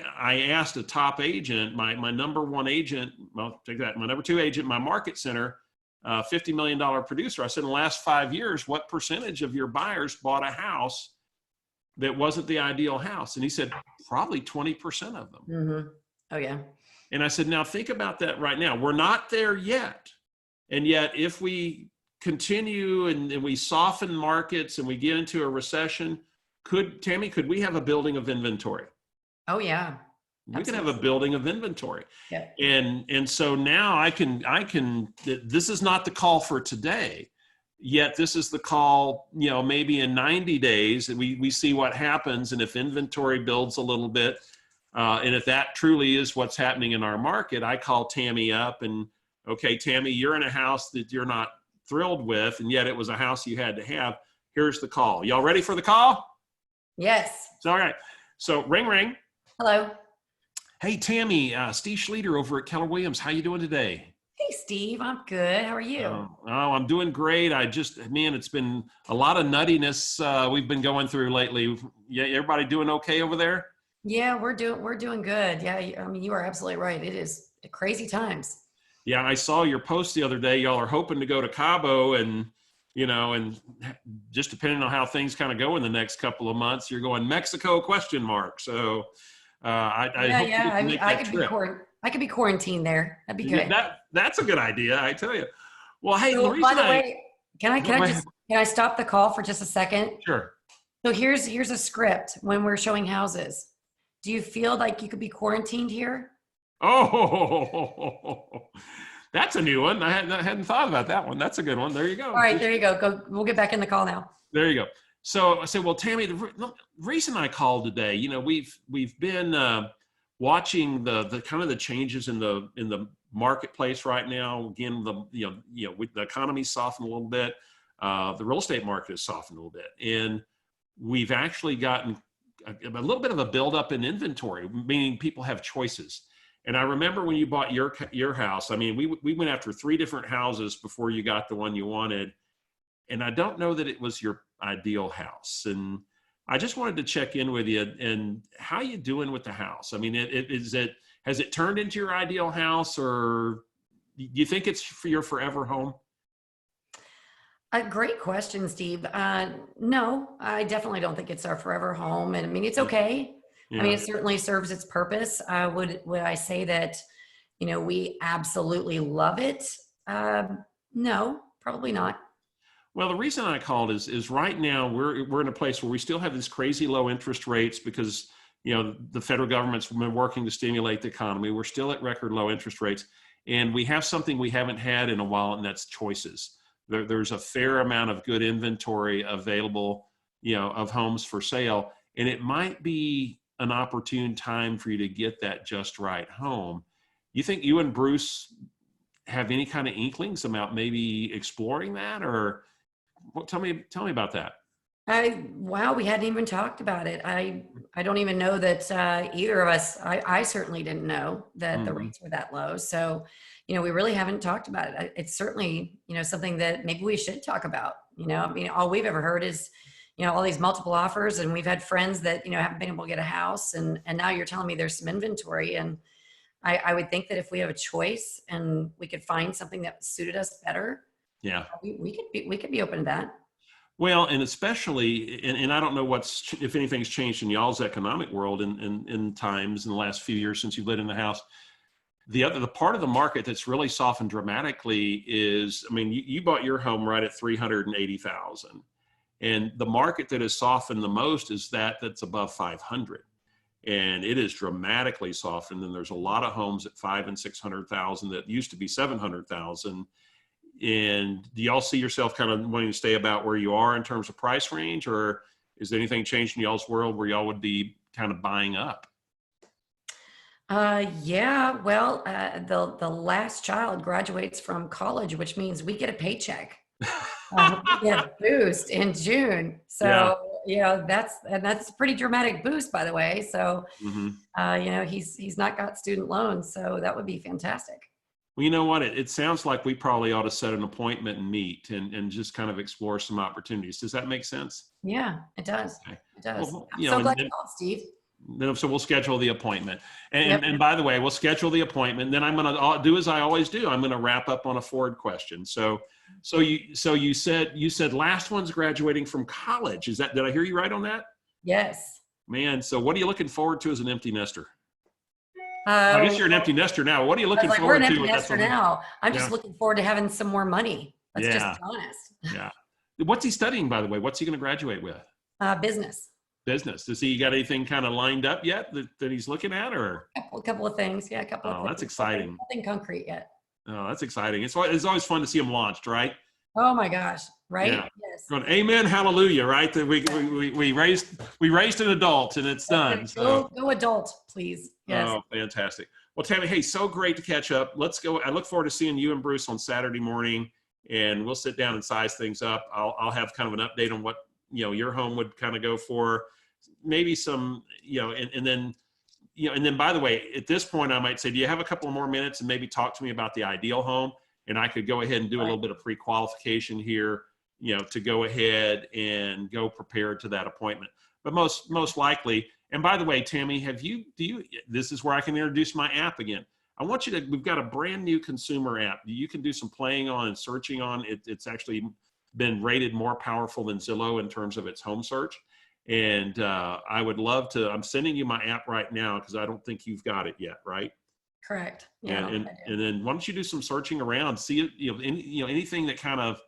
Speaker 1: asked a top agent, my number one agent, well, take that, my number two agent, my market center, $50 million producer. I said, in the last 5 years, what percentage of your buyers bought a house that wasn't the ideal house? And he said, probably 20% of them.
Speaker 2: Mm-hmm. Oh yeah.
Speaker 1: And I said, now think about that right now. We're not there yet. And yet if we continue and we soften markets and we get into a recession, Tammi, could we have a building of inventory?
Speaker 2: Oh yeah.
Speaker 1: We could have a building of inventory.
Speaker 2: Yeah.
Speaker 1: And so now I can, this is not the call for today, yet this is the call, maybe in 90 days, and we see what happens. And if inventory builds a little bit, and if that truly is what's happening in our market, I call Tammi up and, okay, Tammi, you're in a house that you're not thrilled with, and yet it was a house you had to have. Here's the call. Y'all ready for the call?
Speaker 2: Yes.
Speaker 1: All right. So ring, ring.
Speaker 2: Hello.
Speaker 1: Hey, Tammi, Steve Schlueter over at Keller Williams. How you doing today?
Speaker 2: Hey, Steve. I'm good. How are you?
Speaker 1: I'm doing great. It's been a lot of nuttiness we've been going through lately. Yeah, everybody doing okay over there?
Speaker 2: Yeah, we're doing good. Yeah, I mean, you are absolutely right. It is crazy times.
Speaker 1: Yeah, I saw your post the other day. Y'all are hoping to go to Cabo, and and just depending on how things kind of go in the next couple of months, you're going Mexico ? So I hope you can make that trip.
Speaker 2: I could be quarantined there. That'd be good.
Speaker 1: That's a good idea, I tell you. Well, hey,
Speaker 2: So, by the way, can I stop the call for just a second?
Speaker 1: Sure.
Speaker 2: So here's a script when we're showing houses. Do you feel like you could be quarantined here?
Speaker 1: Oh, that's a new one. I hadn't thought about that one. That's a good one. There you go.
Speaker 2: All right, there you go. We'll get back in the call now.
Speaker 1: There you go. So I said, well, Tammi, the reason I called today, we've been watching the kind of the changes in the marketplace right now. Again, with the economy softened a little bit, the real estate market has softened a little bit, and we've actually gotten a little bit of a buildup in inventory, meaning people have choices. And I remember when you bought your house, I mean, we went after 3 different houses before you got the one you wanted. And I don't know that it was your ideal house. And I just wanted to check in with you and how you doing with the house? I mean, has it turned into your ideal house, or do you think it's for your forever home?
Speaker 2: A great question, Steve. No, I definitely don't think it's our forever home. And I mean, it's okay.
Speaker 1: Yeah.
Speaker 2: I mean, it certainly serves its purpose. Would I say that, we absolutely love it? No, probably not.
Speaker 1: Well, the reason I called is right now we're in a place where we still have these crazy low interest rates because, the federal government's been working to stimulate the economy. We're still at record low interest rates, and we have something we haven't had in a while, and that's choices. There's a fair amount of good inventory available, of homes for sale. And it might be an opportune time for you to get that just right home. You think you and Bruce have any kind of inklings about maybe exploring that, or tell me about that.
Speaker 2: Wow, we hadn't even talked about it. I don't even know that either of us, I certainly didn't know that the
Speaker 1: Hmm.
Speaker 2: rates were that low. So, we really haven't talked about it. It's certainly, something that maybe we should talk about. I mean, all we've ever heard is, all these multiple offers, and we've had friends that, haven't been able to get a house. And now you're telling me there's some inventory. And I would think that if we have a choice and we could find something that suited us better,
Speaker 1: Yeah.
Speaker 2: we could be open to that.
Speaker 1: Well, and especially, and I don't know if anything's changed in y'all's economic world in times in the last few years since you've lived in the house. The part of the market that's really softened dramatically is, I mean, you bought your home right at 380,000, and the market that has softened the most is that's above 500, and it is dramatically softened. And there's a lot of homes at 500 and 600,000 that used to be 700,000. And do y'all see yourself kind of wanting to stay about where you are in terms of price range, or is there anything changed in y'all's world where y'all would be kind of buying up?
Speaker 2: Yeah, well, the last child graduates from college, which means we get a paycheck. We get a boost in June.
Speaker 1: Yeah.
Speaker 2: So, that's a pretty dramatic boost, by the way. So,
Speaker 1: Hmm.
Speaker 2: he's not got student loans, so that would be fantastic.
Speaker 1: Well, you know what? It sounds like we probably ought to set an appointment and meet and just kind of explore some opportunities. Does that make sense?
Speaker 2: Yeah, it does.
Speaker 1: Okay.
Speaker 2: It does.
Speaker 1: Well,
Speaker 2: I'm so glad you called, Steve.
Speaker 1: so we'll schedule the appointment.
Speaker 2: Yep.
Speaker 1: And by the way, we'll schedule the appointment. Then I'm going to do as I always do. I'm going to wrap up on a Ford question. So you said last one's graduating from college. Did I hear you right on that?
Speaker 2: Yes.
Speaker 1: Man, so what are you looking forward to as an empty nester? I guess
Speaker 2: Uh,
Speaker 1: you're an empty nester now. What are you
Speaker 2: I was
Speaker 1: looking
Speaker 2: like, we're an
Speaker 1: forward to
Speaker 2: empty
Speaker 1: with that
Speaker 2: nester
Speaker 1: something?
Speaker 2: now. I'm just
Speaker 1: Yeah.
Speaker 2: looking forward to having some more money. Let's just
Speaker 1: Yeah.
Speaker 2: be honest.
Speaker 1: Yeah. What's he studying, by the way? What's he going to graduate with?
Speaker 2: Business.
Speaker 1: Business. Does he got anything kind of lined up yet that he's looking at, or?
Speaker 2: A couple of things. Yeah, a couple of
Speaker 1: Oh,
Speaker 2: things.
Speaker 1: that's exciting.
Speaker 2: Nothing concrete yet.
Speaker 1: Oh, that's exciting. It's always fun to see him launched, right?
Speaker 2: Oh my gosh. Right?
Speaker 1: Yeah.
Speaker 2: Yes.
Speaker 1: Going, amen, hallelujah, right? That we raised an adult and it's done. So,
Speaker 2: Go adult, please. Yes.
Speaker 1: oh, fantastic. Well, Tammi, hey, so great to catch up. Let's go. I look forward to seeing you and Bruce on Saturday morning, and we'll sit down and size things up. I'll have kind of an update on what, your home would kind of go for, maybe some, and then, and then, by the way, at this point, I might say, do you have a couple of more minutes and maybe talk to me about the ideal home? And I could go ahead and do a little bit of pre-qualification here, to go ahead and go prepared to that appointment. But most likely, and by the way, Tammi, this is where I can introduce my app again. We've got a brand new consumer app you can do some playing on and searching on. It's actually been rated more powerful than Zillow in terms of its home search. And I would love to, I'm sending you my app right now because I don't think you've got it yet, right?
Speaker 2: Correct. Yeah.
Speaker 1: And then why don't you do some searching around, see anything that kind of,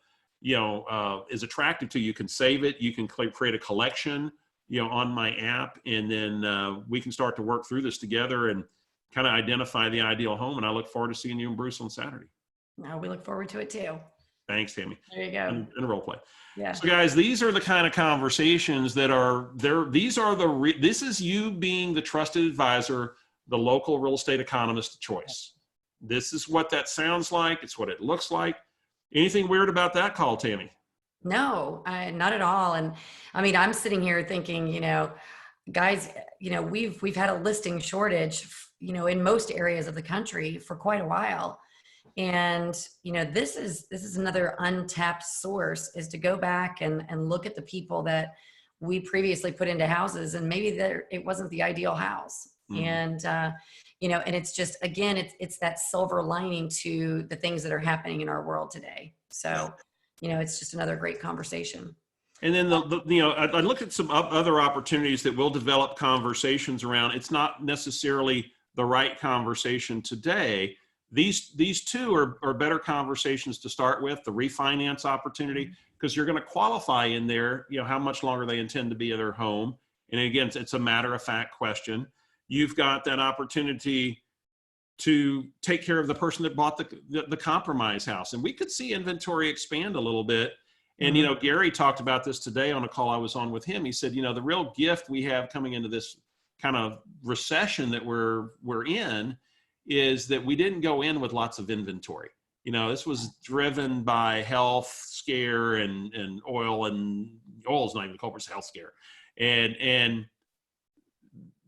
Speaker 1: is attractive to you. You can save it. You can create a collection, on my app. And then we can start to work through this together and kind of identify the ideal home. And I look forward to seeing you and Bruce on Saturday.
Speaker 2: No, we look forward to it too.
Speaker 1: Thanks, Tammi.
Speaker 2: There you go.
Speaker 1: And role play.
Speaker 2: Yeah.
Speaker 1: So guys, these are the kind of conversations that are there. This is you being the trusted advisor, the local real estate economist of choice. This is what that sounds like. It's what it looks like. Anything weird about that call, Tammi?
Speaker 2: No, not at all. And I mean, I'm sitting here thinking, guys, we've had a listing shortage, in most areas of the country for quite a while. And, this is another untapped source, is to go back and look at the people that we previously put into houses, and maybe it wasn't the ideal house.
Speaker 1: Mm-hmm.
Speaker 2: And, and it's just, again, it's that silver lining to the things that are happening in our world today. So, it's just another great conversation.
Speaker 1: And then I look at some other opportunities that will develop conversations around. It's not necessarily the right conversation today. These two are better conversations to start with. The refinance opportunity, because you're going to qualify in there, how much longer they intend to be at their home. And again, it's a matter of fact question. You've got that opportunity to take care of the person that bought the compromise house. And we could see inventory expand a little bit. And, Gary talked about this today on a call I was on with him. He said, the real gift we have coming into this kind of recession that we're in is that we didn't go in with lots of inventory. You know, this was driven by health scare and oil, and oil's not even the culprit, health scare. And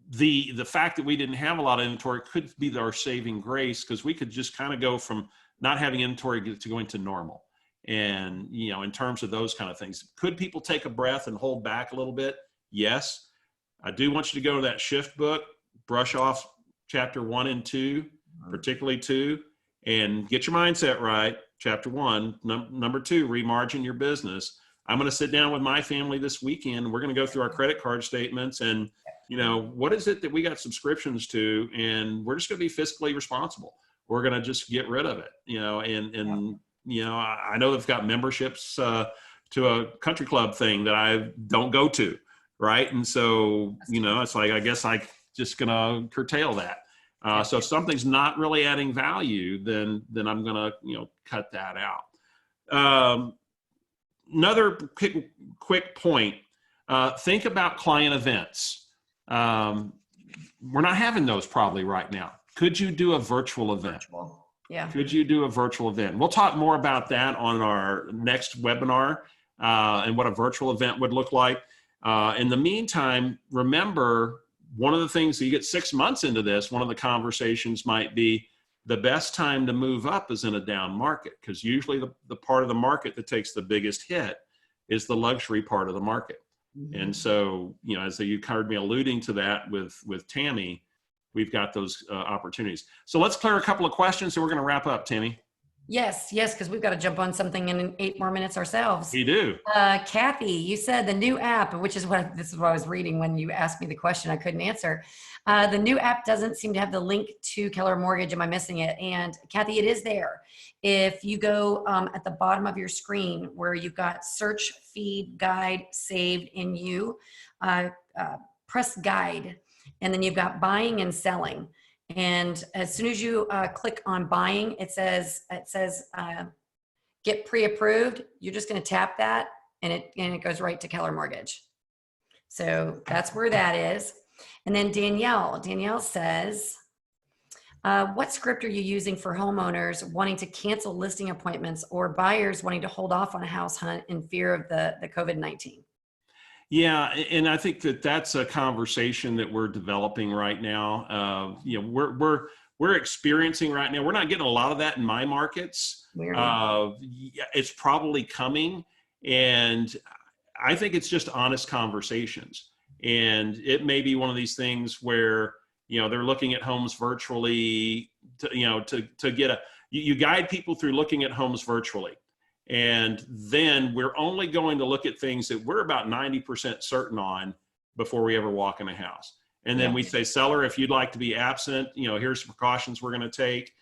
Speaker 1: the fact that we didn't have a lot of inventory could be our saving grace, because we could just kind of go from not having inventory to going to normal. And, you know, in terms of those kind of things, could people take a breath and hold back a little bit? Yes. I do want you to go to that shift book, brush off chapter 1 and 2, particularly 2, and get your mindset right. Chapter 1, number 2, remargin your business. I'm going to sit down with my family this weekend. We're going to go through our credit card statements and, you know, what is it that we got subscriptions to? And we're just going to be fiscally responsible. We're going to just get rid of it, you know, and you know, I know they've got memberships to a country club thing that I don't go to. Right. And so, you know, it's like, I guess I just going to curtail that. So if something's not really adding value, then I'm going to, you know, cut that out. Another quick point, think about client events. We're not having those probably right now. Could you do a virtual event?
Speaker 2: Virtual. Yeah.
Speaker 1: Could you do a virtual event? We'll talk more about that on our next webinar, and what a virtual event would look like. In the meantime, remember, one of the things that you get 6 months into this, one of the conversations might be the best time to move up is in a down market, because usually the part of the market that takes the biggest hit is the luxury part of the market. Mm-hmm. And so, you know, as you heard me alluding to that with Tammi, we've got those opportunities. So let's clear a couple of questions, and we're going to wrap up, Tammi.
Speaker 2: Yes, because we've got to jump on something in 8 more minutes ourselves.
Speaker 1: We do.
Speaker 2: Kathy, you said the new app, this is what I was reading when you asked me the question I couldn't answer. The new app doesn't seem to have the link to Keller Mortgage. Am I missing it? And Kathy, it is there. If you go at the bottom of your screen where you've got search, feed, guide, saved in you, press guide, and then you've got buying and selling. And as soon as you click on buying, it says get pre-approved. You're just going to tap that, and it goes right to Keller Mortgage. So that's where that is. And then Danielle says, what script are you using for homeowners wanting to cancel listing appointments or buyers wanting to hold off on a house hunt in fear of the COVID-19?
Speaker 1: Yeah, and I think that's a conversation that we're developing right now. You know, we're experiencing right now. We're not getting a lot of that in my markets. It's probably coming, and I think it's just honest conversations. And it may be one of these things where, you know, they're looking at homes virtually to get you guide people through looking at homes virtually. And then we're only going to look at things that we're about 90% certain on before we ever walk in a house. And then we say, seller, if you'd like to be absent, you know, here's some precautions we're going to take.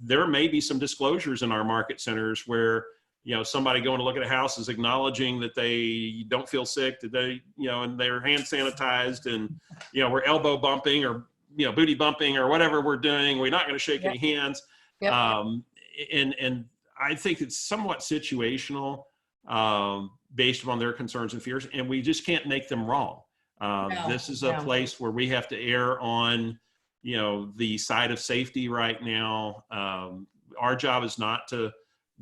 Speaker 1: There may be some disclosures in our market centers where, you know, somebody going to look at a house is acknowledging that they don't feel sick, that they, you know, and they're hand sanitized, and, you know, we're elbow bumping or, you know, booty bumping or whatever we're doing. We're not going to shake any hands. And I think it's somewhat situational, based upon their concerns and fears, and we just can't make them wrong. This is a place where we have to err on, you know, the side of safety right now. Our job is not to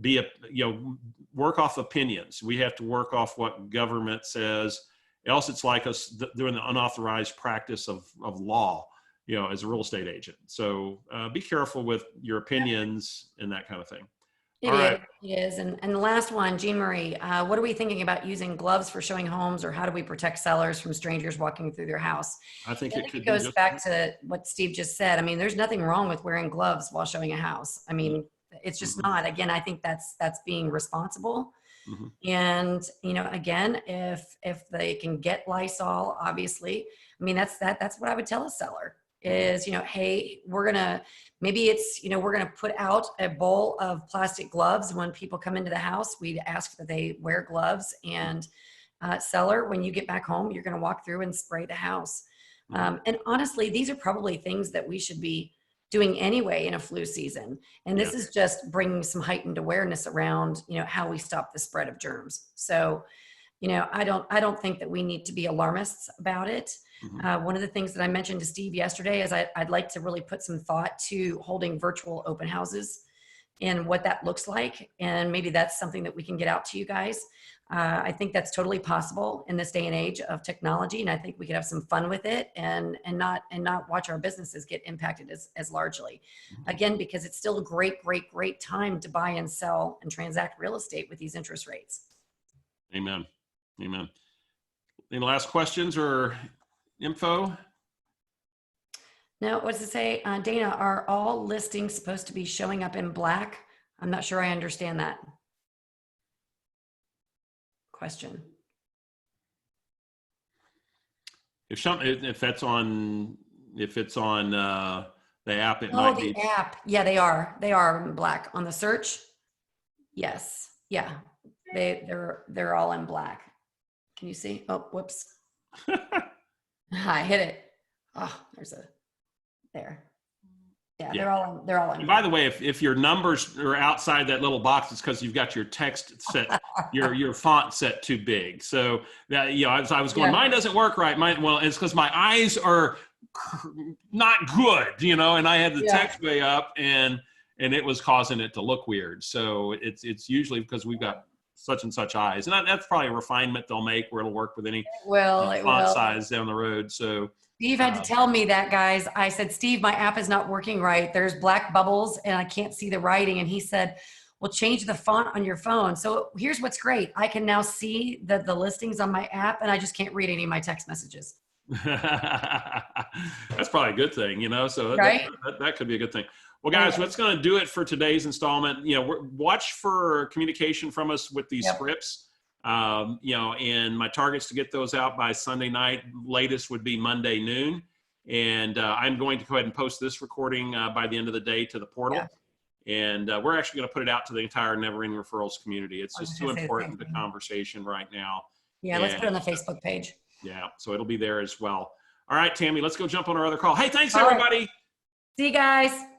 Speaker 1: be work off opinions. We have to work off what government says. Else it's like us doing the unauthorized practice of law, you know, as a real estate agent. So be careful with your opinions and that kind of thing.
Speaker 2: It is. And the last one, Jean Marie, what are we thinking about using gloves for showing homes, or how do we protect sellers from strangers walking through their house?
Speaker 1: I think it
Speaker 2: goes back to what Steve just said. I mean, there's nothing wrong with wearing gloves while showing a house. I mean, it's just not. Again, I think that's being responsible. And, you know, again, if they can get Lysol, obviously, I mean, that's what I would tell a seller is, you know, hey, we're going to put out a bowl of plastic gloves. When people come into the house, we'd ask that they wear gloves, and seller, when you get back home, you're going to walk through and spray the house. And honestly, these are probably things that we should be doing anyway in a flu season. And this is just bringing some heightened awareness around, you know, how we stop the spread of germs. So, you know, I don't think that we need to be alarmists about it.
Speaker 1: Mhm.
Speaker 2: One of the things that I mentioned to Steve yesterday is I'd like to really put some thought to holding virtual open houses and what that looks like. And maybe that's something that we can get out to you guys. I think that's totally possible in this day and age of technology. And I think we could have some fun with it and not watch our businesses get impacted as largely. Again, because it's still a great time to buy and sell and transact real estate with these interest rates.
Speaker 1: Amen. Amen. Any last questions or info?
Speaker 2: Now, what does it say? Dana, are all listings supposed to be showing up in black? I'm not sure I understand that question.
Speaker 1: If it's on the app, it
Speaker 2: Oh,
Speaker 1: might
Speaker 2: the
Speaker 1: be.
Speaker 2: app. Yeah, they are. They are in black on the search. Yes. Yeah. They're all in black. Can you see? Oh, whoops. I hit it. Oh, there. Yeah,
Speaker 1: Yeah.
Speaker 2: they're all in
Speaker 1: And by
Speaker 2: black.
Speaker 1: the way, if your numbers are outside that little box, it's because you've got your text set, your font set too big. So that, you know, as I was going,
Speaker 2: Yeah.
Speaker 1: mine doesn't work right. Well, it's because my eyes are not good, you know, and I had the
Speaker 2: Yeah.
Speaker 1: text way up and it was causing it to look weird. So it's usually because we've got such and such eyes, and that's probably a refinement they'll make where it'll work with any
Speaker 2: It
Speaker 1: font
Speaker 2: will.
Speaker 1: size down the road. So
Speaker 2: Steve had to tell me that, guys. I said, Steve, my app is not working right. There's black bubbles and I can't see the writing. And he said, well, change the font on your phone. So here's what's great. I can now see the listings on my app and I just can't read any of my text messages.
Speaker 1: that's probably a good thing, you know, so
Speaker 2: Right?
Speaker 1: that could be a good thing. Well,
Speaker 2: Oh,
Speaker 1: guys,
Speaker 2: yeah.
Speaker 1: that's going to do it for today's installment. You know, watch for communication from us with these
Speaker 2: Yep.
Speaker 1: scripts. You know, and my targets to get those out by Sunday night, latest would be Monday noon. And I'm going to go ahead and post this recording by the end of the day to the portal.
Speaker 2: Yeah.
Speaker 1: And we're actually going to put it out to the entire Never Ending Referrals community. It's
Speaker 2: I was
Speaker 1: just
Speaker 2: going
Speaker 1: too
Speaker 2: to say the same
Speaker 1: important to
Speaker 2: thing.
Speaker 1: conversation right now.
Speaker 2: Yeah, let's put it on the Facebook page.
Speaker 1: Yeah, so it'll be there as well. All right, Tammy, let's go jump on our other call. Hey, thanks,
Speaker 2: All right.
Speaker 1: everybody.
Speaker 2: See you guys.